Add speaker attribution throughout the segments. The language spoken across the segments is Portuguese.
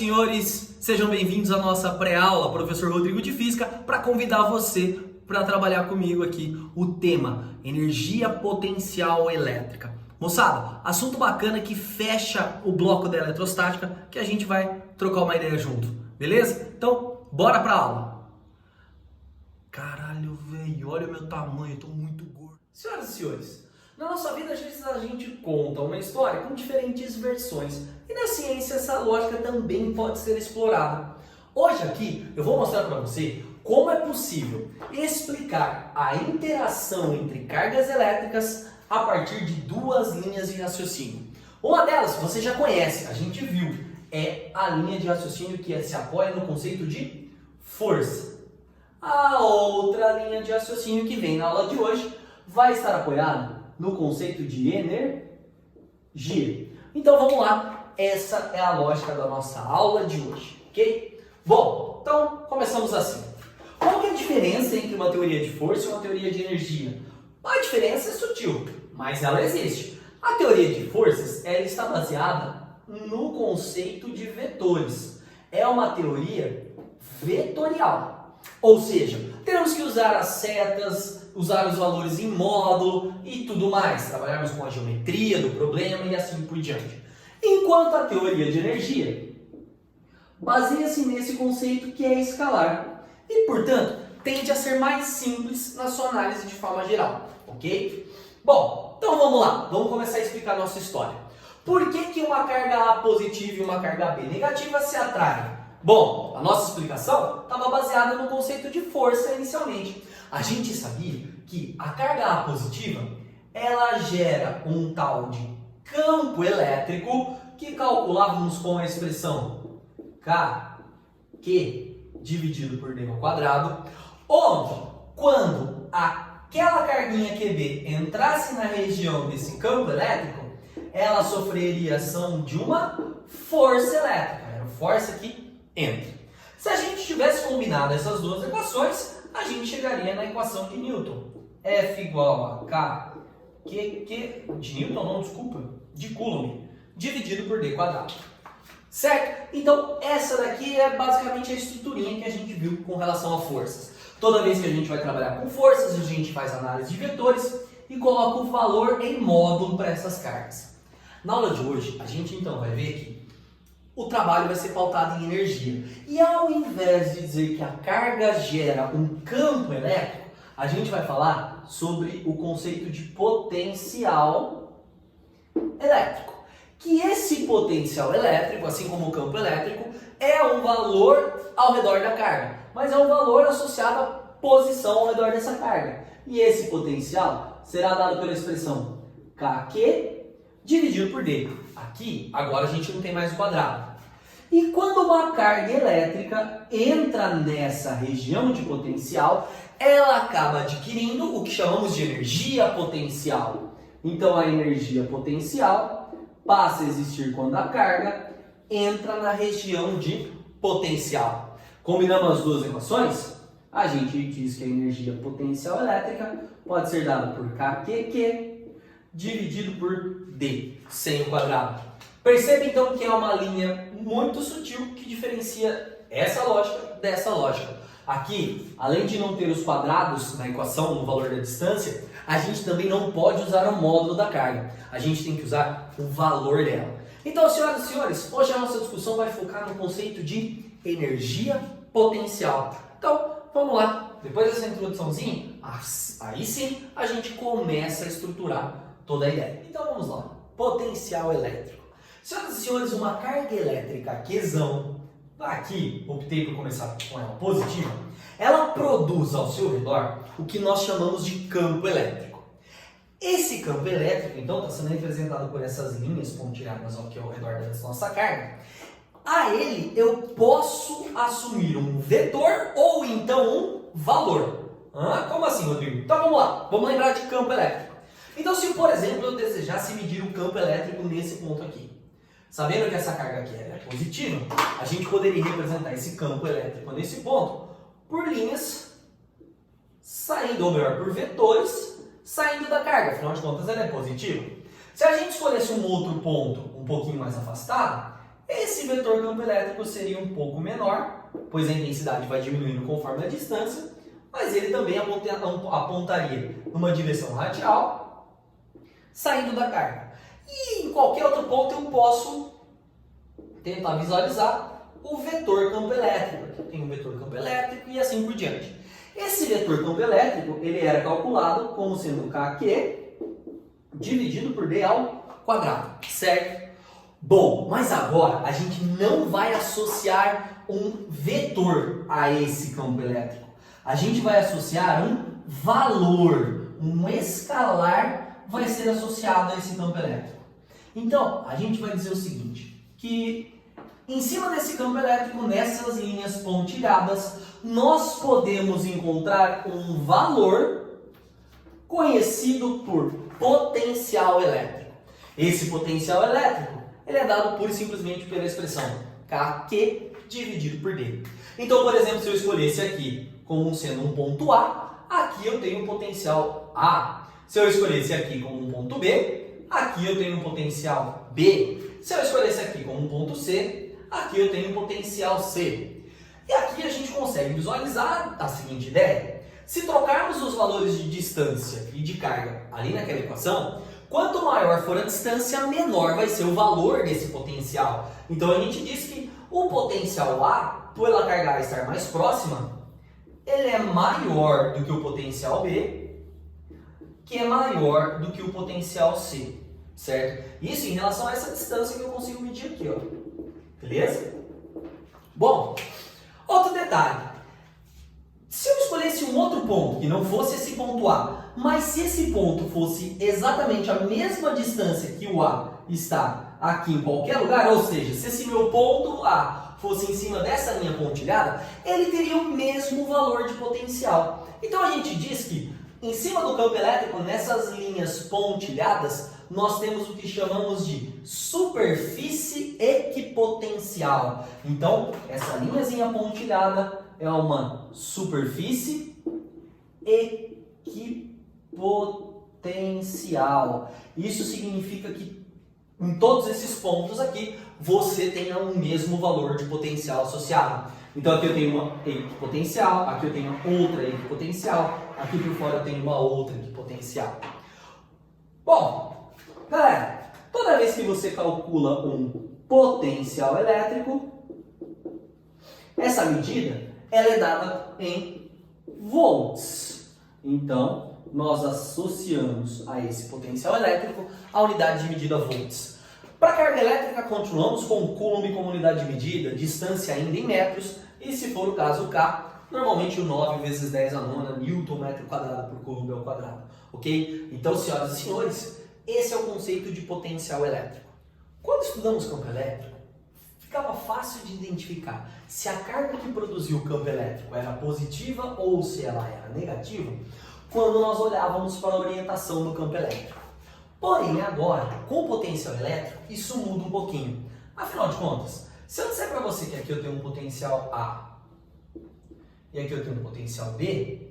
Speaker 1: senhores, sejam bem-vindos à nossa pré-aula, professor Rodrigo de Física, para convidar você para trabalhar comigo aqui o tema energia potencial elétrica. Moçada, assunto bacana que fecha o bloco da eletrostática, que a gente vai trocar uma ideia junto, beleza? Então, bora para a aula. Caralho, velho, olha o meu tamanho, eu tô muito gordo. Senhoras e senhores, na nossa vida, às vezes a gente conta uma história com diferentes versões. E na ciência, essa lógica também pode ser explorada. Hoje aqui, eu vou mostrar para você como é possível explicar a interação entre cargas elétricas a partir de duas linhas de raciocínio. Uma delas, você já conhece, a gente viu, é a linha de raciocínio que se apoia no conceito de força. A outra linha de raciocínio que vem na aula de hoje vai estar apoiada no conceito de energia. Então vamos lá, essa é a lógica da nossa aula de hoje, ok? Bom, então começamos assim. Qual que é a diferença entre uma teoria de força e uma teoria de energia? A diferença é sutil, mas ela existe. A teoria de forças ela está baseada no conceito de vetores. É uma teoria vetorial, ou seja, teremos que usar as setas, usar os valores em módulo e tudo mais, trabalharmos com a geometria do problema e assim por diante. Enquanto a teoria de energia baseia-se nesse conceito que é escalar e, portanto, tende a ser mais simples na sua análise de forma geral, ok? Bom, então vamos lá, vamos começar a explicar a nossa história. Por que uma carga A positiva e uma carga B negativa se atraem? Bom, a nossa explicação estava baseada no conceito de força inicialmente. A gente sabia que a carga A positiva, ela gera um tal de campo elétrico que calculávamos com a expressão KQ dividido por D ao quadrado, onde quando aquela carguinha QB entrasse na região desse campo elétrico, ela sofreria ação de uma força elétrica, era a força que entra. Se a gente tivesse combinado essas duas equações, a gente chegaria na equação de Newton. F igual a K, de Newton não, desculpa, de Coulomb, dividido por D quadrado. Certo? Então, essa daqui é basicamente a estruturinha que a gente viu com relação a forças. Toda vez que a gente vai trabalhar com forças, a gente faz análise de vetores e coloca o valor em módulo para essas cargas. Na aula de hoje, a gente então vai ver que o trabalho vai ser pautado em energia. E ao invés de dizer que a carga gera um campo elétrico, a gente vai falar sobre o conceito de potencial elétrico. Que esse potencial elétrico, assim como o campo elétrico, é um valor ao redor da carga, mas é um valor associado à posição ao redor dessa carga. E esse potencial será dado pela expressão KQ dividido por D. Aqui, agora a gente não tem mais o quadrado. E quando uma carga elétrica entra nessa região de potencial, ela acaba adquirindo o que chamamos de energia potencial. Então a energia potencial passa a existir quando a carga entra na região de potencial. Combinamos as duas equações? A gente diz que a energia potencial elétrica pode ser dada por KQQ dividido por D, sem o quadrado. Perceba então que é uma linha muito sutil que diferencia essa lógica dessa lógica. Aqui, além de não ter os quadrados na equação, no valor da distância, a gente também não pode usar o módulo da carga. A gente tem que usar o valor dela. Então, senhoras e senhores, hoje a nossa discussão vai focar no conceito de energia potencial. Então, vamos lá. Depois dessa introduçãozinha, aí sim a gente começa a estruturar toda a ideia. Então, vamos lá. Potencial elétrico. Senhoras e senhores, uma carga elétrica Qzão, aqui optei por começar com ela positiva, ela produz ao seu redor o que nós chamamos de campo elétrico. Esse campo elétrico, então, está sendo representado por essas linhas pontilhadas aqui ao redor da nossa carga. A ele eu posso assumir um vetor ou então um valor. Como assim, Rodrigo? Então vamos lá, vamos lembrar de campo elétrico. Então, se por exemplo eu desejasse medir o campo elétrico nesse ponto aqui, sabendo que essa carga aqui é positiva, a gente poderia representar esse campo elétrico nesse ponto por linhas saindo, ou melhor, por vetores saindo da carga. Afinal de contas, ela é positiva. Se a gente escolhesse um outro ponto um pouquinho mais afastado, esse vetor campo elétrico seria um pouco menor, pois a intensidade vai diminuindo conforme a distância, mas ele também apontaria numa direção radial, saindo da carga. E em qualquer outro ponto eu posso tentar visualizar o vetor campo elétrico. Aqui tem o vetor campo elétrico e assim por diante. Esse vetor campo elétrico, ele era calculado como sendo KQ dividido por D ao quadrado, certo? Bom, mas agora a gente não vai associar um vetor a esse campo elétrico. A gente vai associar um valor, um escalar vai ser associado a esse campo elétrico. Então, a gente vai dizer o seguinte, que em cima desse campo elétrico, nessas linhas pontilhadas, nós podemos encontrar um valor conhecido por potencial elétrico. Esse potencial elétrico, ele é dado pura e simplesmente pela expressão KQ dividido por D. Então, por exemplo, se eu escolhesse aqui como sendo um ponto A, aqui eu tenho um potencial A. Se eu escolhesse aqui como um ponto B, aqui eu tenho um potencial B. Se eu escolhesse aqui como um ponto C, aqui eu tenho um potencial C. E aqui a gente consegue visualizar a seguinte ideia. Se trocarmos os valores de distância e de carga ali naquela equação, quanto maior for a distância, menor vai ser o valor desse potencial. Então a gente diz que o potencial A, pela carga A estar mais próxima, ele é maior do que o potencial B, que é maior do que o potencial C, certo? Isso em relação a essa distância que eu consigo medir aqui, ó. Beleza? Bom, outro detalhe. Se eu escolhesse um outro ponto, que não fosse esse ponto A, mas se esse ponto fosse exatamente a mesma distância que o A está aqui em qualquer lugar, ou seja, se esse meu ponto A fosse em cima dessa linha pontilhada, ele teria o mesmo valor de potencial. Então a gente diz que em cima do campo elétrico, nessas linhas pontilhadas, nós temos o que chamamos de superfície equipotencial. Então, essa linhazinha pontilhada é uma superfície equipotencial. Isso significa que em todos esses pontos aqui, você tenha o mesmo valor de potencial associado. Então aqui eu tenho uma equipotencial, aqui eu tenho outra equipotencial, aqui por fora eu tenho uma outra equipotencial. Bom, galera, toda vez que você calcula um potencial elétrico, essa medida ela é dada em volts. Então, nós associamos a esse potencial elétrico a unidade de medida volts. Para a carga elétrica, continuamos com Coulomb como unidade de medida, distância ainda em metros, e se for o caso K, normalmente o 9 vezes 10 a nona Newton metro quadrado por Coulomb ao quadrado, ok? Então, senhoras e senhores, esse é o conceito de potencial elétrico. Quando estudamos campo elétrico, ficava fácil de identificar se a carga que produziu o campo elétrico era positiva ou se ela era negativa, quando nós olhávamos para a orientação do campo elétrico. Porém, agora, com o potencial elétrico, isso muda um pouquinho. Afinal de contas, se eu disser para você que aqui eu tenho um potencial A e aqui eu tenho um potencial B,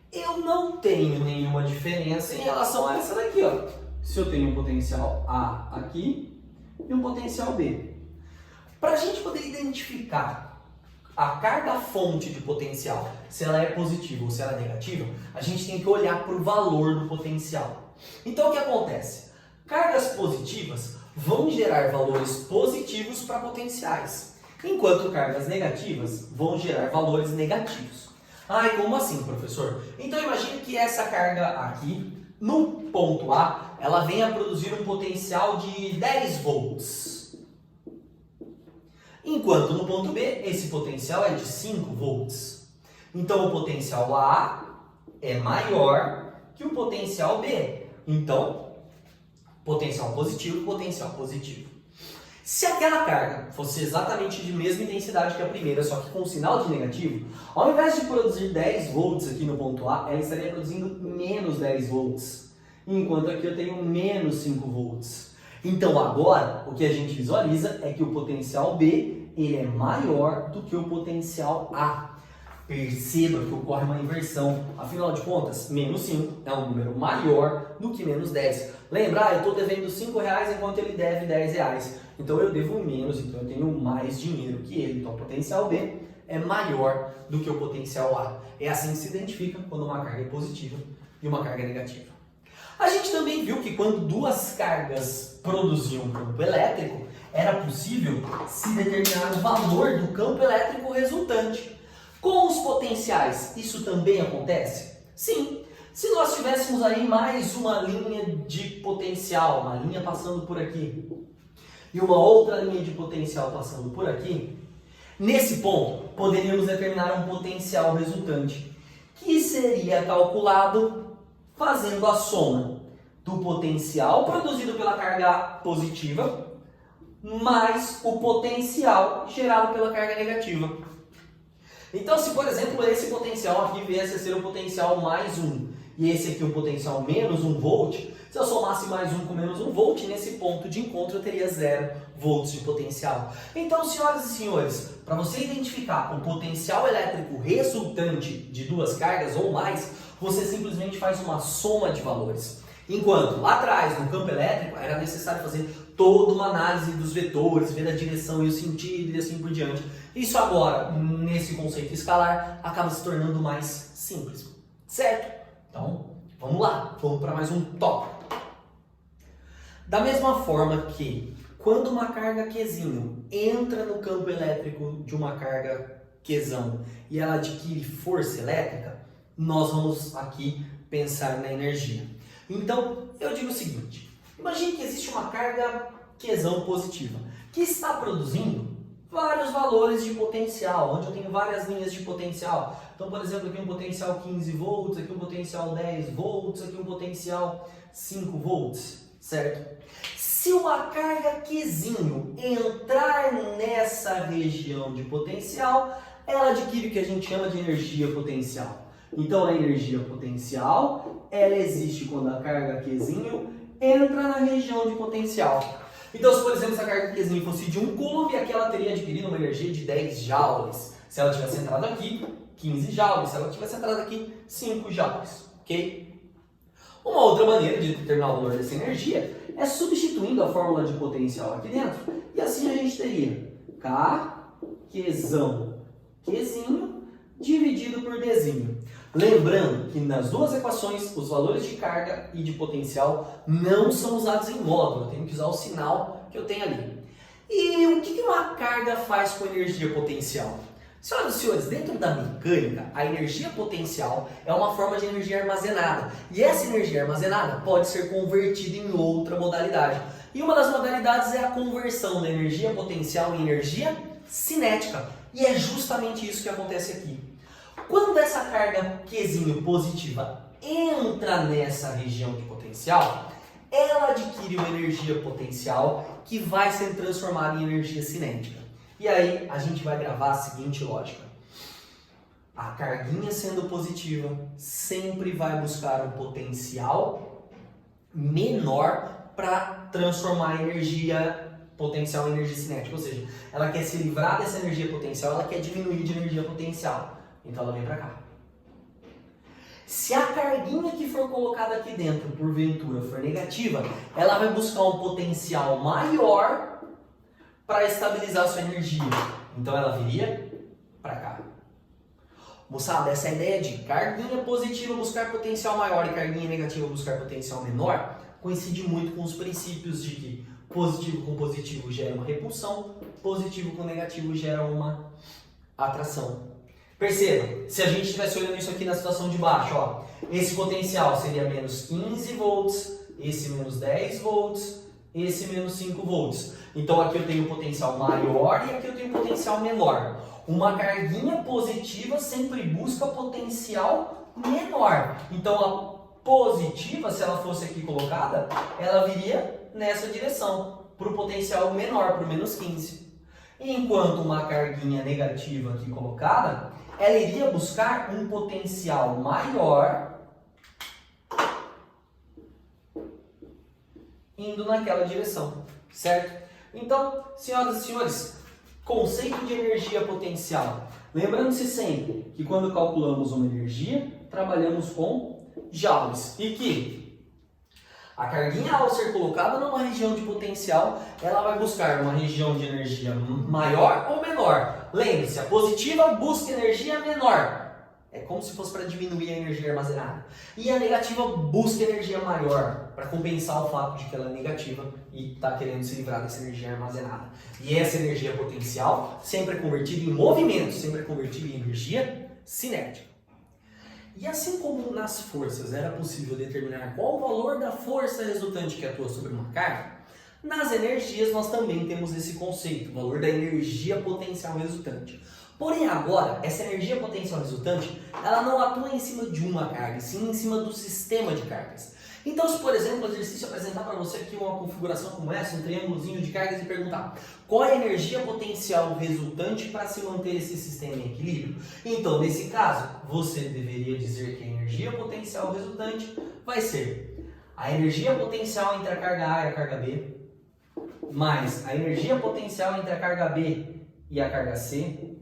Speaker 1: eu não tenho nenhuma diferença em relação a essa daqui, ó. Se eu tenho um potencial A aqui e um potencial B. Para a gente poder identificar a carga fonte de potencial, se ela é positiva ou se ela é negativa, a gente tem que olhar para o valor do potencial. Então o que acontece? Cargas positivas vão gerar valores positivos para potenciais, enquanto cargas negativas vão gerar valores negativos. Ai, como assim, professor? Então imagine que essa carga aqui, no ponto A, ela venha a produzir um potencial de 10 volts. Enquanto no ponto B, esse potencial é de 5 volts. Então o potencial A é maior que o potencial B. Então, potencial positivo, potencial positivo. Se aquela carga fosse exatamente de mesma intensidade que a primeira, só que com sinal de negativo, ao invés de produzir 10 volts aqui no ponto A, ela estaria produzindo menos 10 volts. Enquanto aqui eu tenho menos 5 volts. Então agora, o que a gente visualiza é que o potencial B ele é maior do que o potencial A. Perceba que ocorre uma inversão. Afinal de contas, menos 5 é um número maior do que menos 10. Lembra, eu estou devendo 5 reais enquanto ele deve 10 reais. Então eu devo menos, então eu tenho mais dinheiro que ele. Então o potencial B é maior do que o potencial A. É assim que se identifica quando uma carga é positiva e uma carga é negativa. A gente também viu que quando duas cargas produziam um campo elétrico, era possível se determinar o valor do campo elétrico resultante. Com os potenciais, isso também acontece? Sim. Se nós tivéssemos aí mais uma linha de potencial, uma linha passando por aqui, e uma outra linha de potencial passando por aqui, nesse ponto, poderíamos determinar um potencial resultante, que seria calculado fazendo a soma do potencial produzido pela carga positiva mais o potencial gerado pela carga negativa. Então, se por exemplo esse potencial aqui viesse a ser o potencial mais 1 e esse aqui o potencial menos 1 volt, se eu somasse mais 1 com menos 1 volt, nesse ponto de encontro eu teria 0 volts de potencial. Então, senhoras e senhores, para você identificar o potencial elétrico resultante de duas cargas ou mais, você simplesmente faz uma soma de valores. Enquanto lá atrás, no campo elétrico, era necessário fazer toda uma análise dos vetores, ver a direção e o sentido e assim por diante. Isso agora, nesse conceito escalar, acaba se tornando mais simples, certo? Então, vamos lá, vamos para mais um tópico. Da mesma forma que, quando uma carga Qzinho entra no campo elétrico de uma carga Qzão e ela adquire força elétrica, nós vamos aqui pensar na energia. Então, eu digo o seguinte, imagine que existe uma carga Qzão positiva, que está produzindo vários valores de potencial, onde eu tenho várias linhas de potencial. Então, por exemplo, aqui um potencial 15 volts, aqui um potencial 10 volts, aqui um potencial 5 volts, certo? Se uma carga Qzinho entrar nessa região de potencial, ela adquire o que a gente chama de energia potencial. Então, a energia potencial, ela existe quando a carga Qzinho entra na região de potencial. Então, se por exemplo essa carga Qzinho fosse de 1 coulomb, aqui ela teria adquirido uma energia de 10 joules. Se ela tivesse entrado aqui, 15 joules. Se ela tivesse entrado aqui, 5 joules. Ok? Uma outra maneira de determinar o valor dessa energia é substituindo a fórmula de potencial aqui dentro. E assim a gente teria K, Qzão, Qzinho, dividido por Dzinho. Lembrando que nas duas equações, os valores de carga e de potencial não são usados em módulo. Eu tenho que usar o sinal que eu tenho ali. E o que uma carga faz com energia potencial? Senhoras e senhores, dentro da mecânica, a energia potencial é uma forma de energia armazenada. E essa energia armazenada pode ser convertida em outra modalidade. E uma das modalidades é a conversão da energia potencial em energia cinética. E é justamente isso que acontece aqui. Quando essa carga Qzinho positiva entra nessa região de potencial, ela adquire uma energia potencial que vai ser transformada em energia cinética. E aí a gente vai gravar a seguinte lógica. A carguinha sendo positiva sempre vai buscar um potencial menor para transformar a energia potencial em energia cinética. Ou seja, ela quer se livrar dessa energia potencial, ela quer diminuir de energia potencial. Então ela vem para cá. Se a carguinha que for colocada aqui dentro, porventura, for negativa, ela vai buscar um potencial maior para estabilizar a sua energia. Então ela viria para cá. Moçada, essa ideia de carguinha positiva buscar potencial maior e carguinha negativa buscar potencial menor coincide muito com os princípios de que positivo com positivo gera uma repulsão, positivo com negativo gera uma atração. Perceba, se a gente estivesse olhando isso aqui na situação de baixo, ó, esse potencial seria menos 15 volts, esse menos 10 volts, esse menos 5 volts. Então aqui eu tenho um potencial maior e aqui eu tenho um potencial menor. Uma carguinha positiva sempre busca potencial menor. Então a positiva, se ela fosse aqui colocada, ela viria nessa direção, para o potencial menor, para o menos 15. Enquanto uma carguinha negativa aqui colocada, ela iria buscar um potencial maior indo naquela direção, certo? Então, senhoras e senhores, conceito de energia potencial. Lembrando-se sempre que quando calculamos uma energia, trabalhamos com joules. E que A carguinha, ao ser colocada numa região de potencial, ela vai buscar uma região de energia maior ou menor. Lembre-se, a positiva busca energia menor. É como se fosse para diminuir a energia armazenada. E a negativa busca energia maior, para compensar o fato de que ela é negativa e está querendo se livrar dessa energia armazenada. E essa energia potencial sempre é convertida em movimento, sempre é convertida em energia cinética. E assim como nas forças era possível determinar qual o valor da força resultante que atua sobre uma carga, nas energias nós também temos esse conceito, o valor da energia potencial resultante. Porém agora, essa energia potencial resultante, ela não atua em cima de uma carga, sim em cima do sistema de cargas. Então, se por exemplo o exercício apresentar para você aqui uma configuração como essa, um triângulozinho de cargas e perguntar qual é a energia potencial resultante para se manter esse sistema em equilíbrio, então nesse caso, você deveria dizer que a energia potencial resultante vai ser a energia potencial entre a carga A e a carga B, mais a energia potencial entre a carga B e a carga C,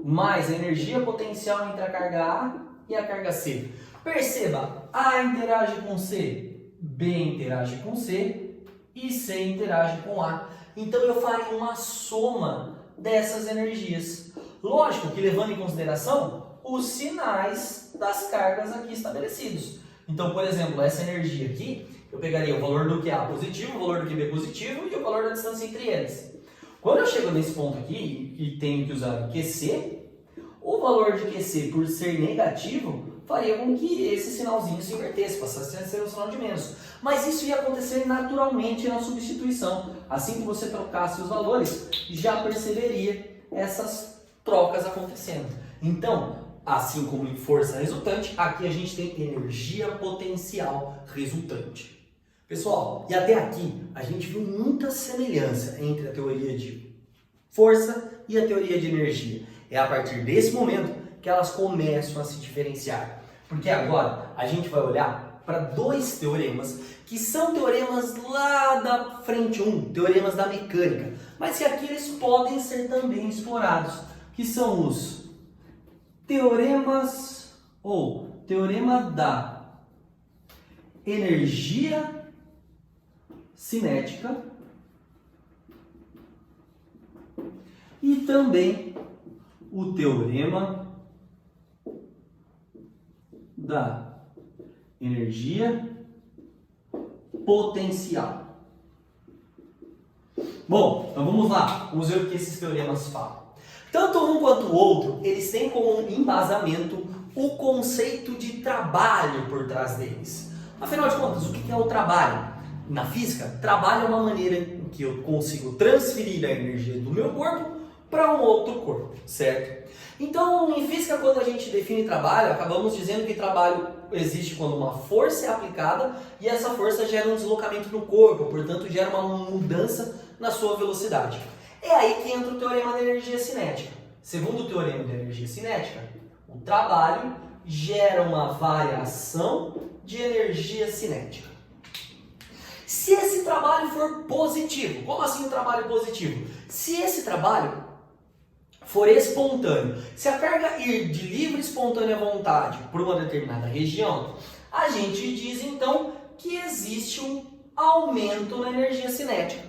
Speaker 1: mais a energia potencial entre a carga A e a carga C. Perceba, A interage com C, B interage com C e C interage com A. Então eu farei uma soma dessas energias. Lógico que levando em consideração os sinais das cargas aqui estabelecidos. Então, por exemplo, essa energia aqui, eu pegaria o valor do QA positivo, o valor do QB positivo e o valor da distância entre eles. Quando eu chego nesse ponto aqui e tenho que usar o QC, o valor de QC, por ser negativo, faria com que esse sinalzinho se invertesse, passasse a ser um sinal de menos. Mas isso ia acontecer naturalmente na substituição. Assim que você trocasse os valores, já perceberia essas trocas acontecendo. Então, assim como em força resultante, aqui a gente tem energia potencial resultante. Pessoal, e até aqui a gente viu muita semelhança entre a teoria de força e a teoria de energia. É a partir desse momento que elas começam a se diferenciar. Porque agora a gente vai olhar para dois teoremas que são teoremas lá da frente 1, teoremas da mecânica, mas que aqui eles podem ser também explorados, que são os teoremas ou teorema da energia cinética e também o teorema da energia potencial. Bom, então vamos lá, vamos ver o que esses teoremas falam. Tanto um quanto o outro, eles têm como embasamento o conceito de trabalho por trás deles. Afinal de contas, o que é o trabalho? Na física, trabalho é uma maneira em que eu consigo transferir a energia do meu corpo para um outro corpo, certo? Então, em física, quando a gente define trabalho, acabamos dizendo que trabalho existe quando uma força é aplicada e essa força gera um deslocamento no corpo, portanto, gera uma mudança na sua velocidade. É aí que entra o teorema da energia cinética. Segundo o teorema da energia cinética, o trabalho gera uma variação de energia cinética. Se esse trabalho for positivo, como assim um trabalho positivo? Se esse trabalho for espontâneo, se a carga ir de livre e espontânea vontade por uma determinada região, a gente diz então que existe um aumento na energia cinética.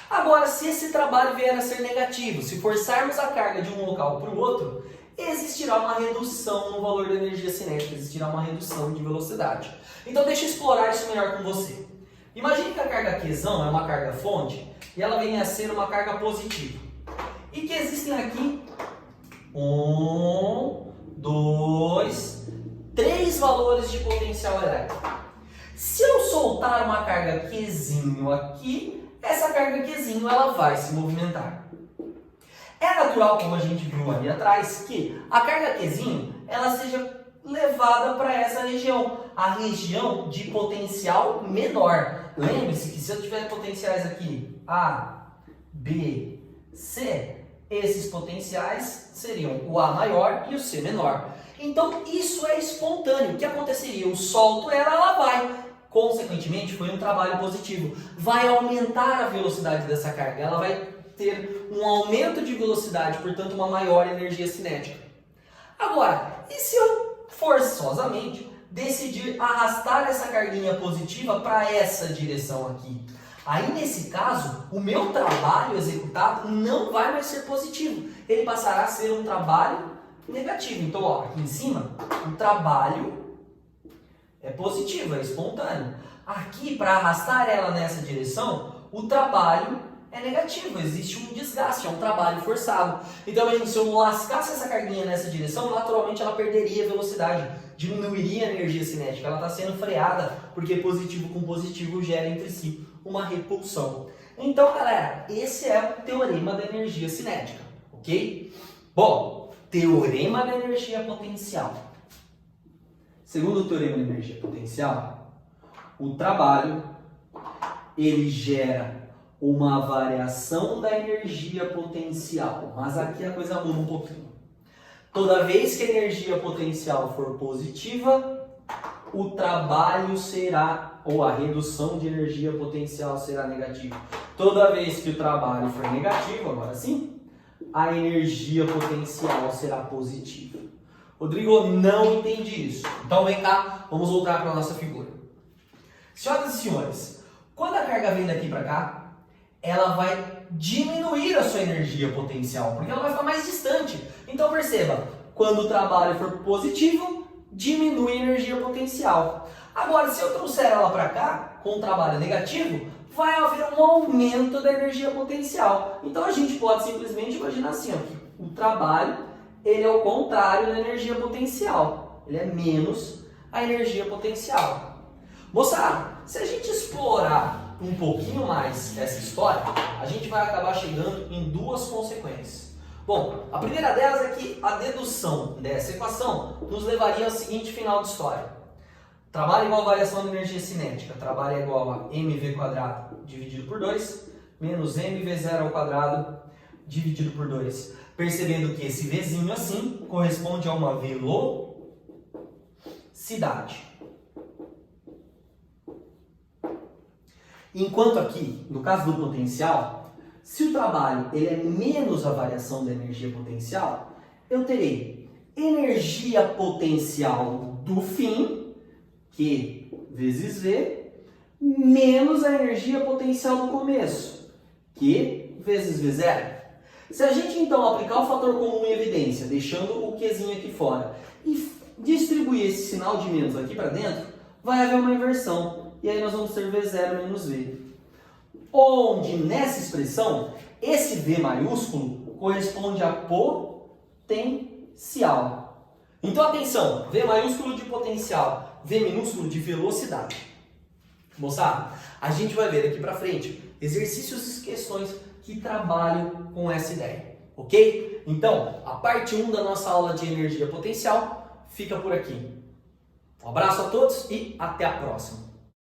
Speaker 1: Agora, se esse trabalho vier a ser negativo, se forçarmos a carga de um local para o outro, existirá uma redução no valor da energia cinética, existirá uma redução de velocidade. Então deixa eu explorar isso melhor com você. Imagine que a carga Qzão é uma carga fonte e ela venha a ser uma carga positiva. E que existem aqui 1, 2, 3 valores de potencial elétrico. Se eu soltar uma carga Qzinho aqui, essa carga Qzinho ela vai se movimentar. É natural, como a gente viu ali atrás, que a carga Qzinho ela seja levada para essa região, a região de potencial menor. Lembre-se que se eu tiver potenciais aqui A, B, C, esses potenciais seriam o A maior e o C menor. Então isso é espontâneo. O que aconteceria? Eu solto ela, ela vai. Consequentemente, foi um trabalho positivo. Vai aumentar a velocidade dessa carga. Ela vai ter um aumento de velocidade, portanto uma maior energia cinética. Agora, e se eu forçosamente decidir arrastar essa carguinha positiva para essa direção aqui. Aí, nesse caso, o meu trabalho executado não vai mais ser positivo. Ele passará a ser um trabalho negativo. Então, ó, aqui em cima, o trabalho é positivo, é espontâneo. Aqui, para arrastar ela nessa direção, o trabalho é negativo. Existe um desgaste, é um trabalho forçado. Então, se eu lascasse essa carguinha nessa direção, naturalmente ela perderia velocidade, diminuiria a energia cinética. Ela está sendo freada, porque positivo com positivo gera entre si uma repulsão. Então, galera, esse é o teorema da energia cinética, ok? Bom, teorema da energia potencial. Segundo o teorema da energia potencial, o trabalho, ele gera uma variação da energia potencial. Mas aqui a coisa muda um pouquinho. Toda vez que a energia potencial for positiva, o trabalho será, ou a redução de energia potencial será negativa. Toda vez que o trabalho for negativo, agora sim, a energia potencial será positiva. Rodrigo, não entendi isso. Então vem cá, vamos voltar para a nossa figura. Senhoras e senhores, quando a carga vem daqui para cá, ela vai diminuir a sua energia potencial, porque ela vai ficar mais distante. Então perceba, quando o trabalho for positivo, diminui a energia potencial. Agora, se eu trouxer ela para cá, com um trabalho negativo, vai haver um aumento da energia potencial. Então a gente pode simplesmente imaginar assim, ó, que o trabalho, ele é o contrário da energia potencial. Ele é menos a energia potencial. Moçada, se a gente explorar um pouquinho mais essa história, a gente vai acabar chegando em duas consequências. Bom, a primeira delas é que a dedução dessa equação nos levaria ao seguinte final de história. Trabalho igual a variação da energia cinética. Trabalho é igual a mv² dividido por 2, menos mv0 ao quadrado dividido por 2. Percebendo que esse Vzinho assim corresponde a uma velocidade. Enquanto aqui, no caso do potencial, se o trabalho ele é menos a variação da energia potencial, eu terei energia potencial do fim, Q vezes V, menos a energia potencial do começo, Q vezes V0. Se a gente então aplicar o fator comum em evidência, deixando o Qzinho aqui fora, e distribuir esse sinal de menos aqui para dentro, vai haver uma inversão. E aí nós vamos ter V0 menos V. Onde nessa expressão, esse V maiúsculo corresponde a potencial. Então atenção, V maiúsculo de potencial, V minúsculo de velocidade. Moçada, a gente vai ver daqui para frente exercícios e questões que trabalham com essa ideia, ok? Então, a parte 1 da nossa aula de energia potencial fica por aqui. Um abraço a todos e até a próxima.